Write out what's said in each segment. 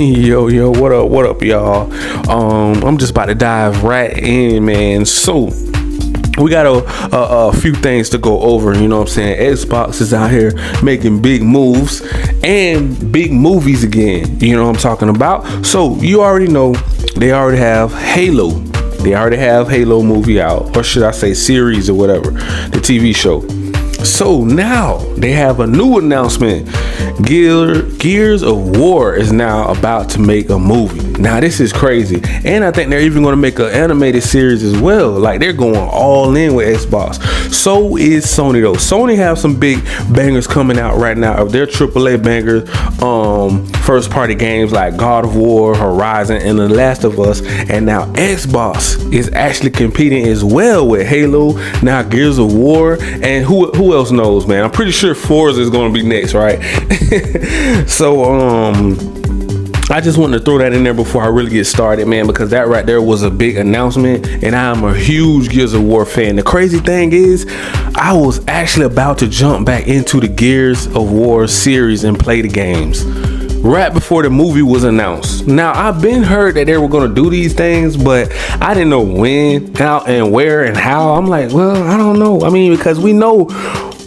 Yo, what up, y'all? I'm just about to dive right in, man. So we got a few things to go over. You know what I'm saying? Xbox is out here making big moves and big movies again. You know what I'm talking about? So you already know they already have Halo. They already have Halo movie out, or should I say series or whatever, the TV show. So now they have a new announcement. Gears of War is now about to make a movie. Now this is crazy, and I think they're even going to make an animated series as well. Like, they're going all in with Xbox. So is Sony though. Sony have some big bangers coming out right now of their AAA bangers, first party games like God of War, Horizon, and The Last of Us. And now Xbox is actually competing as well with Halo, now Gears of War, and who else knows, man? I'm pretty sure Forza is going to be next, right? So I just wanted to throw that in there before I really get started, man, because that right there was a big announcement, and I'm a huge Gears of War fan. The crazy thing is, I was actually about to jump back into the Gears of War series and play the games right before the movie was announced. Now, I've been heard that they were going to do these things, but I didn't know when, how, and where, and how. I'm like, well, I don't know. I mean, because we know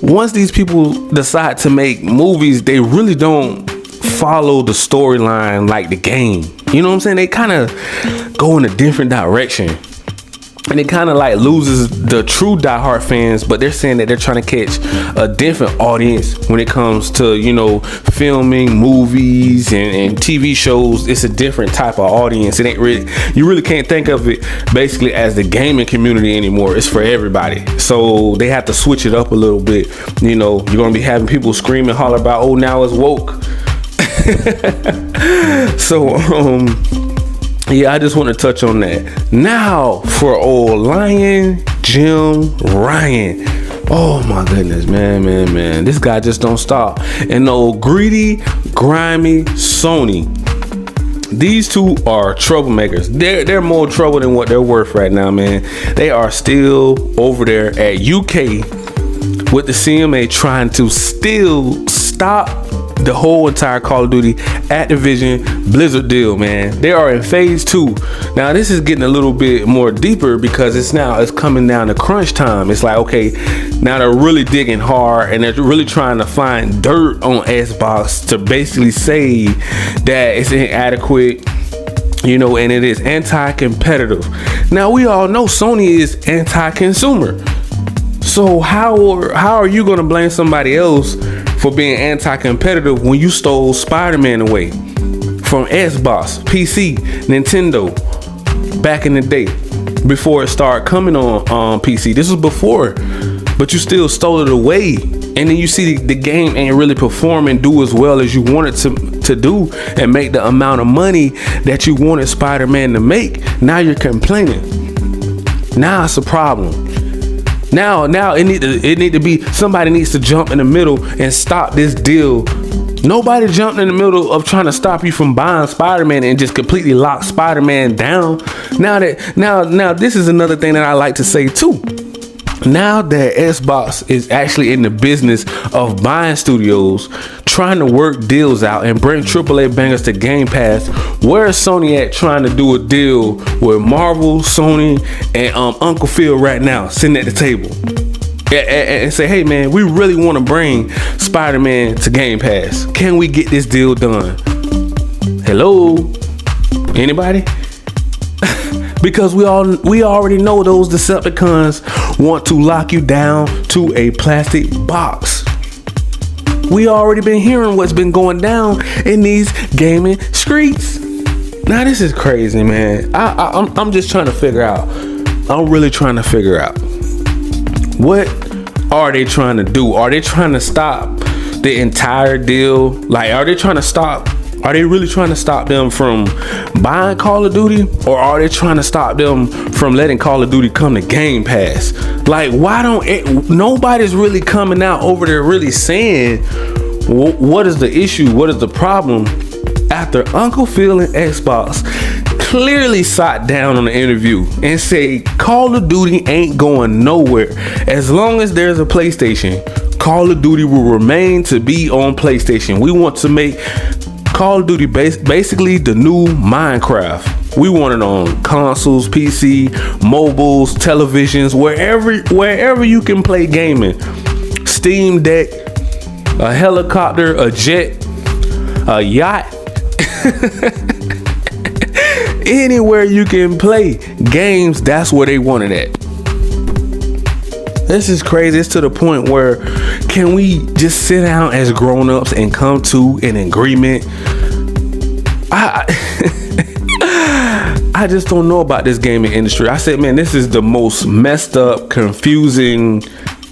once these people decide to make movies, they really don't follow the storyline like the game. You know what I'm saying? They kind of go in a different direction. And it kind of like loses the true diehard fans, but they're saying that they're trying to catch a different audience when it comes to, you know, filming movies and TV shows. It's a different type of audience. It ain't really, you really can't think of it basically as the gaming community anymore. It's for everybody. So they have to switch it up a little bit. You know, you're going to be having people screaming, holler about, oh, now it's woke. So, yeah, I just want to touch on that. Now for old Lion Jim Ryan. Oh my goodness, man. This guy just don't stop. And the old greedy, grimy Sony. These two are troublemakers. They're more trouble than what they're worth right now, man. They are still over there at UK with the CMA trying to still stop the whole entire Call of Duty Activision Blizzard deal, man. They are in phase 2. Now this is getting a little bit more deeper because it's coming down to crunch time. It's like, okay, now they're really digging hard and they're really trying to find dirt on Xbox to basically say that it's inadequate, you know, and it is anti-competitive. Now we all know Sony is anti-consumer. So how are you going to blame somebody else for being anti-competitive when you stole Spider-Man away from Xbox, PC, Nintendo back in the day before it started coming on PC? This was before, but you still stole it away, and then you see the game ain't really perform and do as well as you wanted to do and make the amount of money that you wanted Spider-Man to make. Now you're complaining. Now it's a problem. Now it need to be, somebody needs to jump in the middle and stop this deal. Nobody jumped in the middle of trying to stop you from buying Spider-Man and just completely lock Spider-Man down. Now this is another thing that I like to say too. Now that Xbox is actually in the business of buying studios, trying to work deals out and bring AAA bangers to Game Pass, where is Sony at trying to do a deal with Marvel, Sony, and Uncle Phil right now, sitting at the table and say, hey man, we really want to bring Spider-Man to Game Pass. Can we get this deal done? Hello? Anybody? Because we already know those Decepticons want to lock you down to a plastic box. We already been hearing what's been going down in these gaming streets. Now this is crazy, man. I'm just trying to figure out. I'm really trying to figure out, what are they trying to do? Are they trying to stop the entire deal? Like, are they trying to stop Are they really trying to stop them from buying Call of Duty, or are they trying to stop them from letting Call of Duty come to Game Pass? Like, why don't nobody's really coming out over there really saying what is the issue, what is the problem, after Uncle Phil and Xbox clearly sat down on the interview and say Call of Duty ain't going nowhere. As long as there's a PlayStation, Call of Duty will remain to be on PlayStation. We want to make Call of Duty basically the new Minecraft. We want it on consoles, PC, mobiles, televisions, wherever you can play gaming. Steam Deck, a helicopter, a jet, a yacht. Anywhere you can play games, that's where they want it at. This is crazy. It's to the point where, can we just sit down as grown-ups and come to an agreement? I just don't know about this gaming industry. I said, man, this is the most messed up, confusing,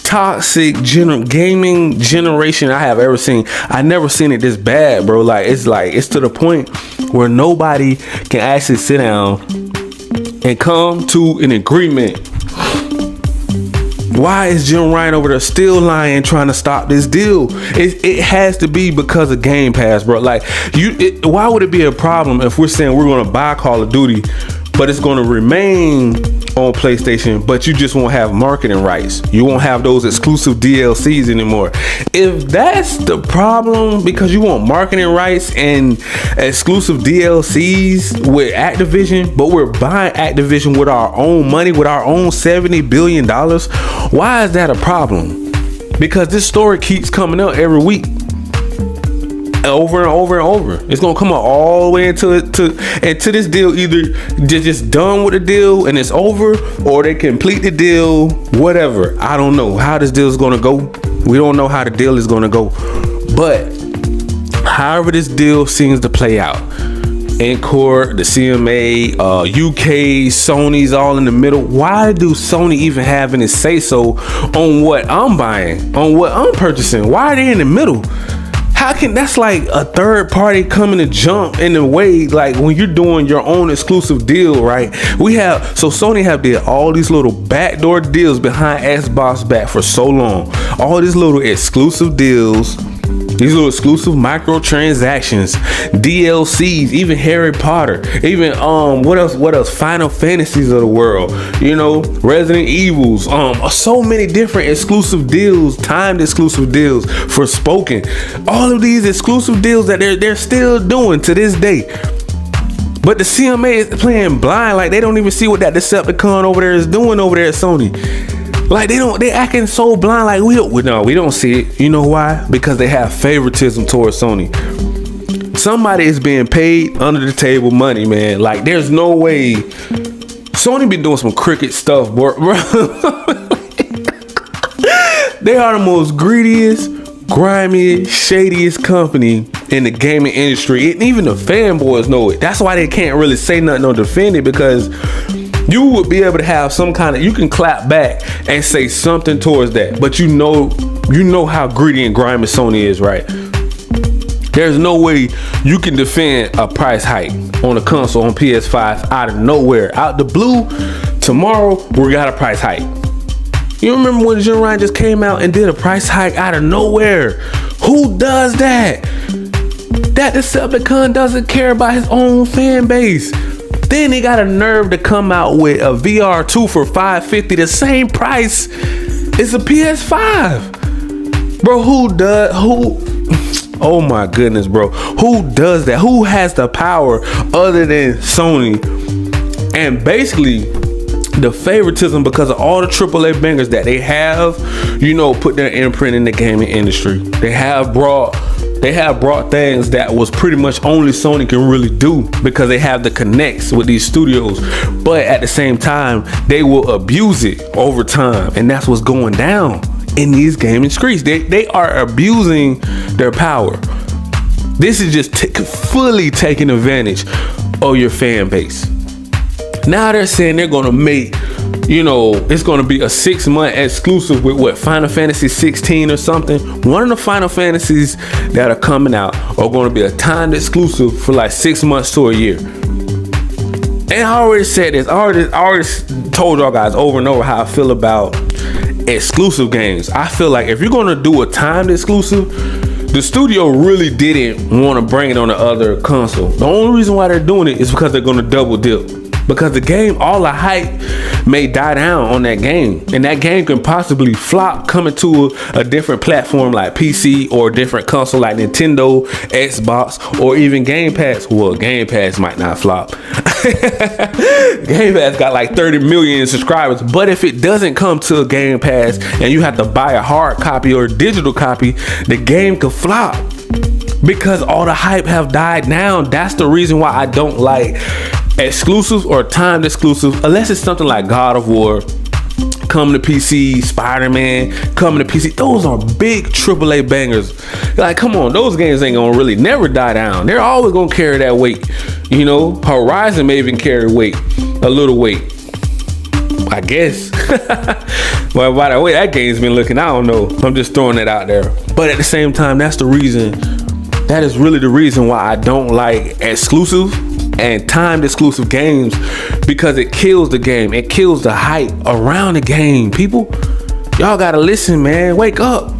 toxic gaming generation I have ever seen. I never seen it this bad, bro. It's to the point where nobody can actually sit down and come to an agreement. Why is Jim Ryan over there still lying, trying to stop this deal? It has to be because of Game Pass, bro. Why would it be a problem if we're saying we're going to buy Call of Duty, but it's going to remain on PlayStation, but you just won't have marketing rights? You won't have those exclusive DLCs anymore. If that's the problem, because you want marketing rights and exclusive DLCs with Activision, but we're buying Activision with our own money, with our own $70 billion, why is that a problem? Because this story keeps coming up every week, over and over and over. It's gonna come up all the way into this deal. Either they're just done with the deal and it's over, or they complete the deal, whatever. I don't know how this deal is gonna go. We don't know how the deal is gonna go, but however this deal seems to play out in court, the CMA, UK, Sony's all in the middle. Why do Sony even have any say so on what I'm buying, on what I'm purchasing? Why are they in the middle? How can that's like a third party coming to jump in the way? Like when you're doing your own exclusive deal, right? Sony have did all these little backdoor deals behind Xbox back for so long. All these little exclusive deals, these little exclusive microtransactions, DLCs, even Harry Potter, even what else? Final Fantasies of the world, Resident Evils, so many different exclusive deals, timed exclusive deals for Spoken. All of these exclusive deals that they're still doing to this day. But the CMA is playing blind, like they don't even see what that Decepticon over there is doing over there at Sony. Like they acting so blind, like we don't see it. You know why? Because they have favoritism towards Sony. Somebody is being paid under the table money, man. Like there's no way. Sony be doing some crooked stuff, bro. They are the most greediest, grimiest, shadiest company in the gaming industry. And even the fanboys know it. That's why they can't really say nothing or defend it, because you would be able to have some kind of, you can clap back and say something towards that, but you know how greedy and grimy Sony is, right? There's no way you can defend a price hike on a console on PS5 out of nowhere, out the blue. Tomorrow we got a price hike. You remember when Jim Ryan just came out and did a price hike out of nowhere? Who does that? That Decepticon doesn't care about his own fan base. Then he got a nerve to come out with a VR2 for $550, the same price as a PS5. Bro, oh my goodness, bro. Who does that? Who has the power other than Sony? And basically the favoritism, because of all the AAA bangers that they have, put their imprint in the gaming industry. They have brought things that was pretty much only Sony can really do, because they have the connects with these studios. But at the same time, they will abuse it over time, and that's what's going down in these gaming streets. They are abusing their power. This is just fully taking advantage of your fan base. Now they're saying they're gonna make you know, it's going to be a 6-month exclusive with what, Final Fantasy 16 or something. One of the Final Fantasies that are coming out are going to be a timed exclusive for like 6 months to a year. And I already said this. I already told y'all guys over and over how I feel about exclusive games. I feel like if you're going to do a timed exclusive, the studio really didn't want to bring it on the other console. The only reason why they're doing it is because they're going to double dip. Because the game, all the hype may die down on that game. And that game can possibly flop coming to a different platform like PC or a different console like Nintendo, Xbox, or even Game Pass. Well, Game Pass might not flop. Game Pass got like 30 million subscribers. But if it doesn't come to a Game Pass and you have to buy a hard copy or a digital copy, the game could flop. Because all the hype have died down. That's the reason why I don't like exclusives or timed exclusives, unless it's something like God of War coming to PC, Spider-Man coming to PC. Those are big AAA bangers. Like, come on, those games ain't gonna really never die down. They're always gonna carry that weight. You know, Horizon may even carry weight, a little weight, I guess. Well, by the way that game's been looking, I don't know. I'm just throwing it out there. But at the same time, that is really the reason why I don't like exclusive and timed exclusive games, because it kills the game. It kills the hype around the game. People, y'all gotta listen, man. Wake up.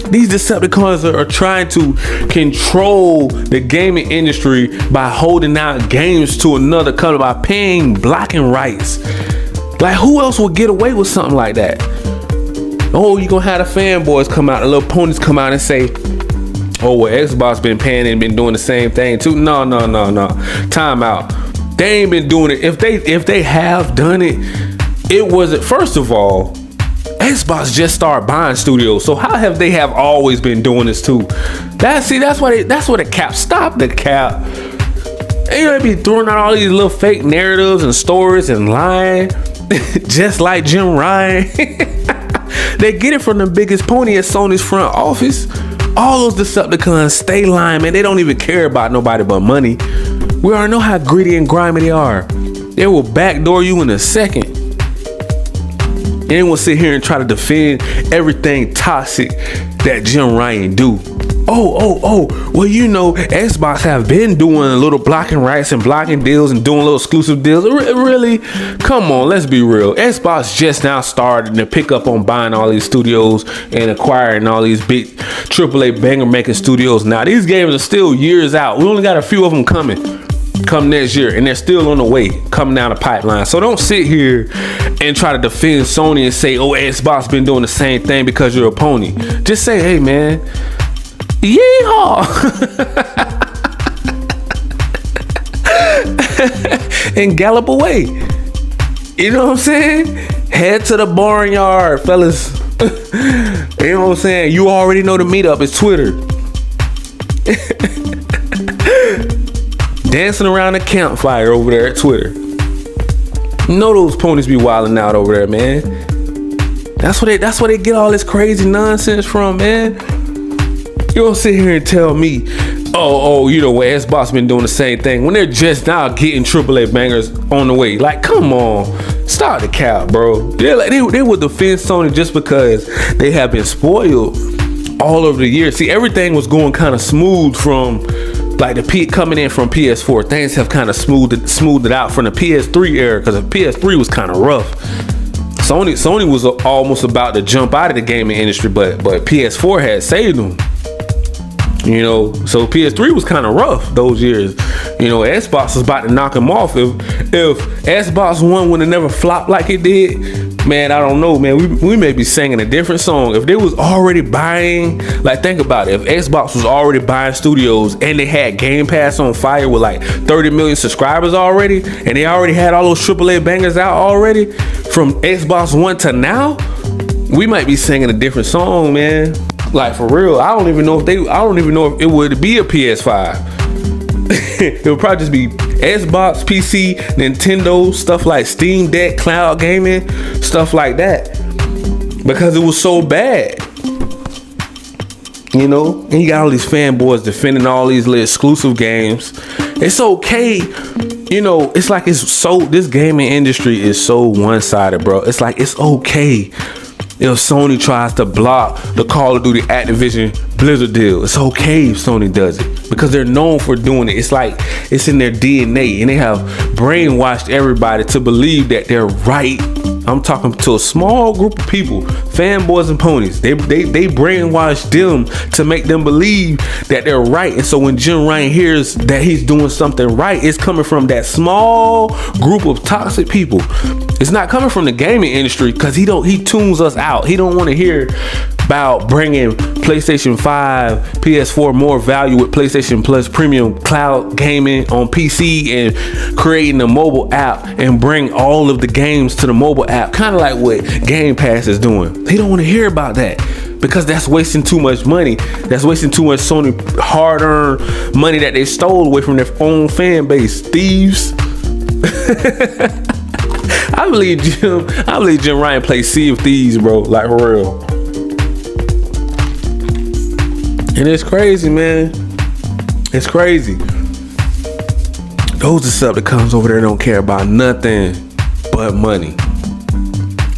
These Decepticons are trying to control the gaming industry by holding out games to another company, by paying blocking rights. Like, who else would get away with something like that? Oh, you gonna have the fanboys come out, the little ponies come out and say, oh, well, Xbox been paying and been doing the same thing too. No. Time out. They ain't been doing it. If they have done it, it wasn't. First of all, Xbox just started buying studios. So how have they always been doing this too? That's why the cap stopped. The cap. They gonna be throwing out all these little fake narratives and stories and lying, just like Jim Ryan. They get it from the biggest pony at Sony's front office. All those Decepticons stay lying, man. They don't even care about nobody but money. We already know how greedy and grimy they are. They will backdoor you in a second. They will sit here and try to defend everything toxic that Jim Ryan do. Oh, well, you know, Xbox have been doing a little blocking rights and blocking deals and doing little exclusive deals. Really? Come on, let's be real. Xbox just now started to pick up on buying all these studios and acquiring all these big AAA banger making studios. Now, these games are still years out. We only got a few of them come next year, and they're still on the way, coming down the pipeline. So don't sit here and try to defend Sony and say, oh, Xbox been doing the same thing because you're a pony. Just say, hey, man, yeehaw. And gallop away. You know what I'm saying? Head to the barnyard, fellas. You know what I'm saying? You already know the meetup is Twitter. Dancing around the campfire over there at Twitter. You know those ponies be wilding out over there, man. That's where they get all this crazy nonsense from, man. You don't sit here and tell me, oh, you know, where Xbox been doing the same thing when they're just now getting AAA bangers on the way. Like, come on, stop the cap, bro. They would defend Sony just because they have been spoiled all over the years. See, everything was going kind of smooth from like coming in from PS4. Things have kind of smoothed it out from the PS3 era, because the PS3 was kind of rough. Sony was almost about to jump out of the gaming industry, but PS4 had saved them. You know, so PS3 was kind of rough those years. You know, Xbox was about to knock him off. If Xbox One would have never flopped like it did, man, I don't know, man. We may be singing a different song. If they was already buying, like, think about it. If Xbox was already buying studios and they had Game Pass on fire with like 30 million subscribers already, and they already had all those AAA bangers out already from Xbox One to now, we might be singing a different song, man. Like, for real, I don't even know if it would be a PS5. It would probably just be Xbox, PC, Nintendo, stuff like Steam Deck, cloud gaming, stuff like that. Because it was so bad. You know? And you got all these fanboys defending all these little exclusive games. It's okay. You know, it's like this gaming industry is so one-sided, bro. It's like it's okay if Sony tries to block the Call of Duty Activision Blizzard deal. It's okay if Sony does it because they're known for doing it. It's like it's in their DNA, and they have brainwashed everybody to believe that they're right. I'm talking to a small group of people, fanboys and ponies. They brainwashed them to make them believe that they're right. And so when Jim Ryan hears that he's doing something right, it's coming from that small group of toxic people. It's not coming from the gaming industry because he tunes us out. He don't want to hear about bringing PlayStation 5, PS4 more value with PlayStation Plus premium cloud gaming on PC and creating a mobile app and bring all of the games to the mobile app, kind of like what Game Pass is doing. They don't want to hear about that because that's wasting too much money. That's wasting too much Sony hard-earned money that they stole away from their own fan base. Thieves. I believe Jim Ryan plays Sea of Thieves, bro. Like, for real. And it's crazy, man. It's crazy. Those are stuff that comes over there and don't care about nothing but money.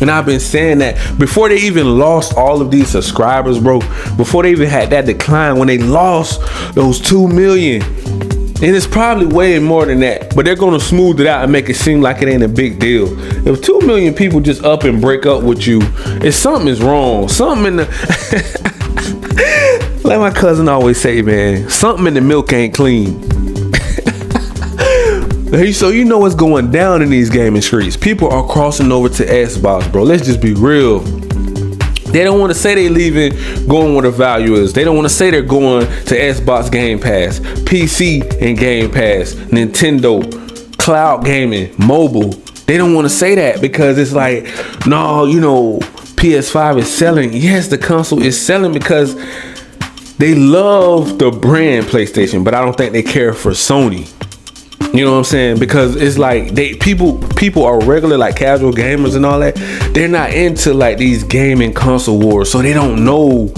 And I've been saying that before they even lost all of these subscribers, bro. Before they even had that decline, when they lost those 2 million. And it's probably way more than that, but they're gonna smooth it out and make it seem like it ain't a big deal. If 2 million people just up and break up with you, if something is wrong, something in the like my cousin always say, man, something in the milk ain't clean. So you know what's going down in these gaming streets. People are crossing over to Xbox, bro. Let's just be real. They don't want to say they leaving, going where the value is. They don't want to say they're going to Xbox Game Pass, PC and Game Pass, Nintendo, cloud gaming, mobile. They don't want to say that because it's like, no, you know, PS5 is selling. Yes, the console is selling because they love the brand PlayStation, but I don't think they care for Sony. You know what I'm saying? Because it's like people are regular, like casual gamers and all that. They're not into like these gaming console wars, so they don't know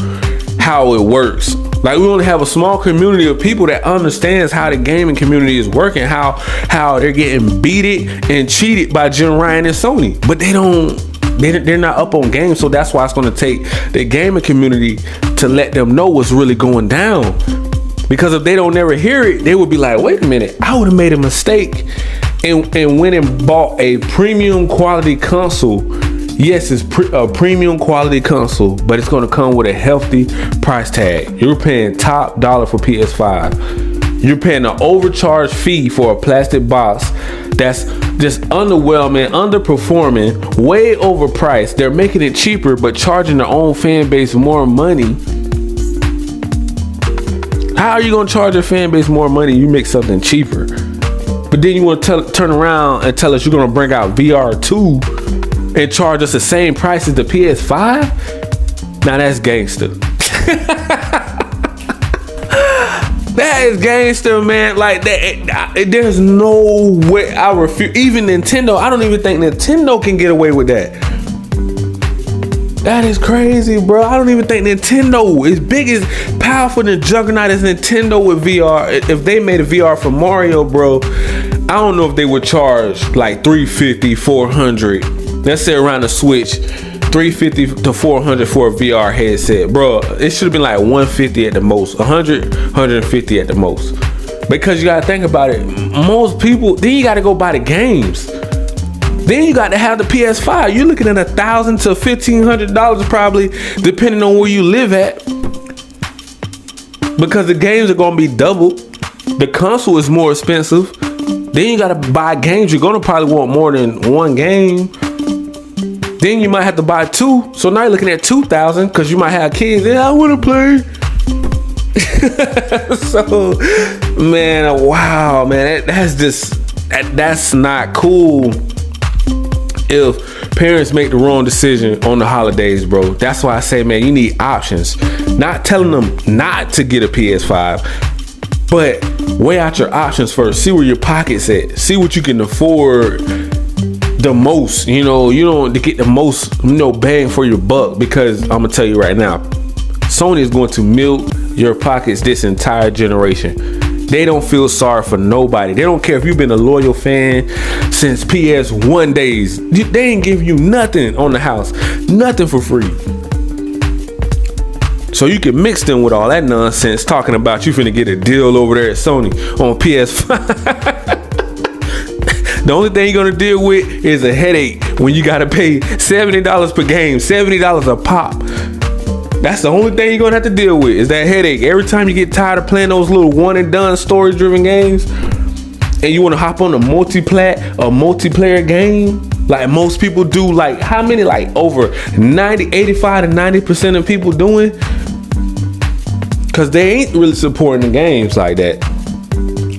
how it works. Like, we only have a small community of people that understands how the gaming community is working, how they're getting beated and cheated by Jim Ryan and Sony. But they're not up on games, so that's why it's going to take the gaming community to let them know what's really going down. Because if they don't never hear it, they would be like, wait a minute, I would have made a mistake and went and bought a premium quality console. Yes, it's a premium quality console, but it's going to come with a hefty price tag. You're paying top dollar for PS5. You're paying an overcharged fee for a plastic box that's just underwhelming, underperforming, way overpriced. They're making it cheaper, but charging their own fan base more money. How are you going to charge your fan base more money? You make something cheaper. But then you want to turn around and tell us you're going to bring out VR2 and charge us the same price as the PS5? Now that's gangster. That is gangster, man. Like that, there's no way. I refuse. Even Nintendo, I don't even think Nintendo can get away with that. That is crazy, bro. I don't even think Nintendo, as big as powerful and juggernaut as Nintendo with VR, if they made a VR for Mario, bro, I don't know if they would charge like $350, $400. Let's say around the Switch, $350 to $400 for a VR headset, bro. It should have been like $150 at the most, $100, $150 at the most. Because you gotta think about it, most people, then you gotta go buy the games. Then you got to have the PS5. You're looking at $1,000 to $1,500 probably, depending on where you live at. Because the games are going to be double. The console is more expensive. Then you got to buy games. You're going to probably want more than one game. Then you might have to buy two. So now you're looking at $2,000 because you might have kids. Yeah, I want to play. So, man, wow, man, that's not cool. If parents make the wrong decision on the holidays, bro. That's why I say, man, you need options. Not telling them not to get a PS5, but weigh out your options first. See where your pocket's at. See what you can afford the most. You know, you don't to get the most, bang for your buck. Because I'm gonna tell you right now, Sony is going to milk your pockets this entire generation. They don't feel sorry for nobody. They don't care if you've been a loyal fan since PS1 days. They ain't give you nothing on the house. Nothing for free. So you can mix them with all that nonsense talking about you finna get a deal over there at Sony on PS5. The only thing you're gonna deal with is a headache when you gotta pay $70 per game, $70 a pop. That's the only thing you're gonna have to deal with is that headache. Every time you get tired of playing those little one and done story driven games and you wanna hop on a multiplayer game like most people do, like how many, like over 85 to 90% of people doing? Cause they ain't really supporting the games like that.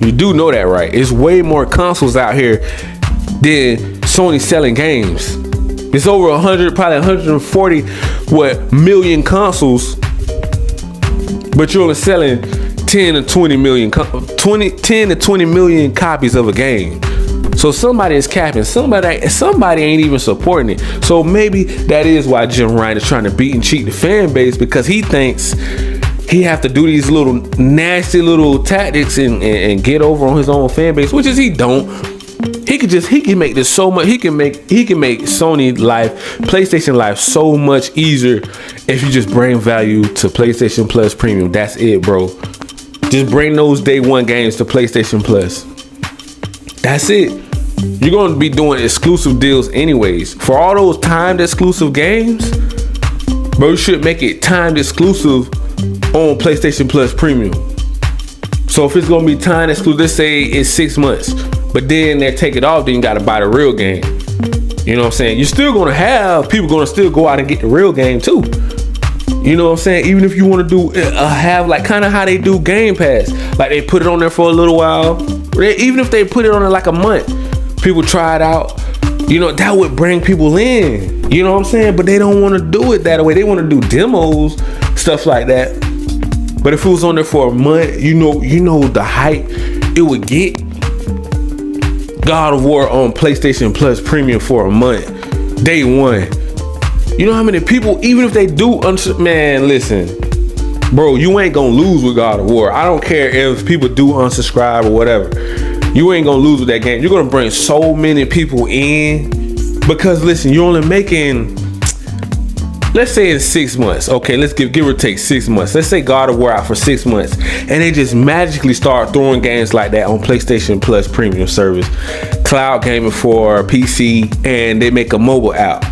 You do know that, right? It's way more consoles out here than Sony selling games. It's over 100, probably 140 million consoles, but you're only selling 10 to 20 million copies of a game. So somebody is capping. Somebody ain't even supporting it. So maybe that is why Jim Ryan is trying to beat and cheat the fan base, because he thinks he have to do these little nasty little tactics and get over on his own fan base, which is he don't. He can make this so much. He can make Sony life, PlayStation life so much easier if you just bring value to PlayStation Plus Premium. That's it, bro. Just bring those day one games to PlayStation Plus. That's it. You're going to be doing exclusive deals anyways. For all those timed exclusive games, bro, you should make it timed exclusive on PlayStation Plus Premium. So if it's going to be timed exclusive, let's say it's 6 months, but then they take it off, then you got to buy the real game. You know what I'm saying? You're still going to have people going to still go out and get the real game too. You know what I'm saying? Even if you want to do have like kind of how they do Game Pass, like they put it on there for a little while. Even if they put it on there like a month, people try it out. You know, that would bring people in. You know what I'm saying? But they don't want to do it that way. They want to do demos, stuff like that. But if it was on there for a month, you know the hype it would get. God of War on PlayStation Plus Premium for a month, day one. You know how many people, even if they do, man, listen, bro, you ain't gonna lose with God of War. I don't care if people do unsubscribe or whatever. You ain't gonna lose with that game. You're gonna bring so many people in because listen, you're only making, let's say in 6 months. Okay, let's give or take 6 months. Let's say God of War out for 6 months, and they just magically start throwing games like that on PlayStation Plus Premium service, cloud gaming for PC, and they make a mobile app.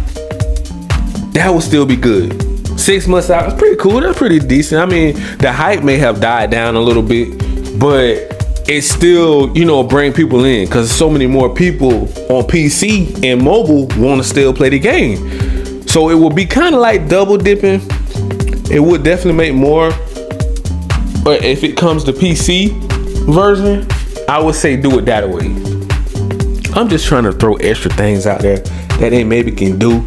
That would still be good. 6 months out, it's pretty cool. That's pretty decent. I mean, the hype may have died down a little bit, but it's still, bring people in because so many more people on PC and mobile want to still play the game. So it will be kind of like double dipping. It would definitely make more. But if it comes to PC version, I would say do it that way. I'm just trying to throw extra things out there that they maybe can do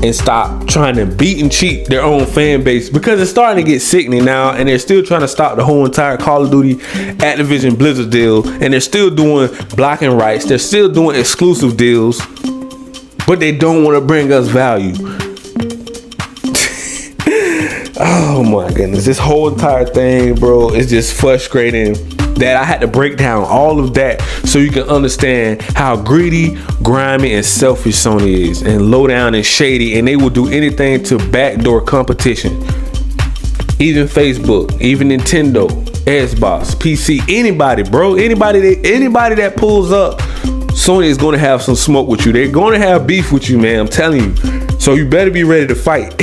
and stop trying to beat and cheat their own fan base, because it's starting to get sickening now, and they're still trying to stop the whole entire Call of Duty Activision Blizzard deal, and they're still doing blocking rights, they're still doing exclusive deals, but they don't want to bring us value. Oh my goodness, this whole entire thing, bro, is just frustrating that I had to break down all of that so you can understand how greedy, grimy, and selfish Sony is, and low down and shady, and they will do anything to backdoor competition. Even Facebook, even Nintendo, Xbox, PC, anybody, bro, anybody that pulls up, Sony is going to have some smoke with you. They're going to have beef with you, man, I'm telling you. So you better be ready to fight.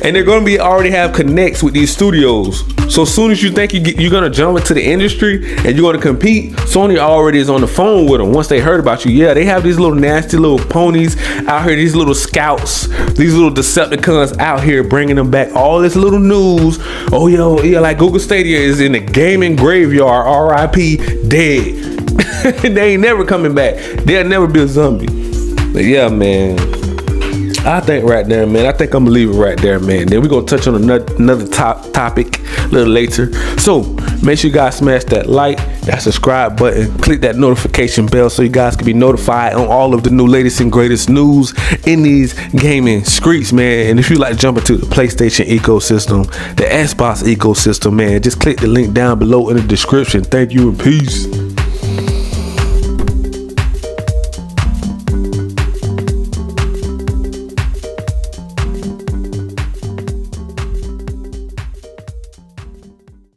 And they're going to be already have connects with these studios. So as soon as you think you're going to jump into the industry and you're going to compete, Sony already is on the phone with them once they heard about you. Yeah, they have these little nasty little ponies out here, these little scouts, these little Decepticons out here bringing them back all this little news. Oh, yeah, like Google Stadia is in the gaming graveyard, RIP, dead. They ain't never coming back. They'll never be a zombie. But yeah, man, I think right there, man, I think I'm gonna leave it right there, man. Then we're gonna touch on another topic a little later. So make sure you guys smash that like that subscribe button, click that notification bell so you guys can be notified on all of the new latest and greatest news in these gaming streets, man. And if you like jumping to the PlayStation ecosystem, the Xbox ecosystem, man, just click the link down below in the description. Thank you and peace.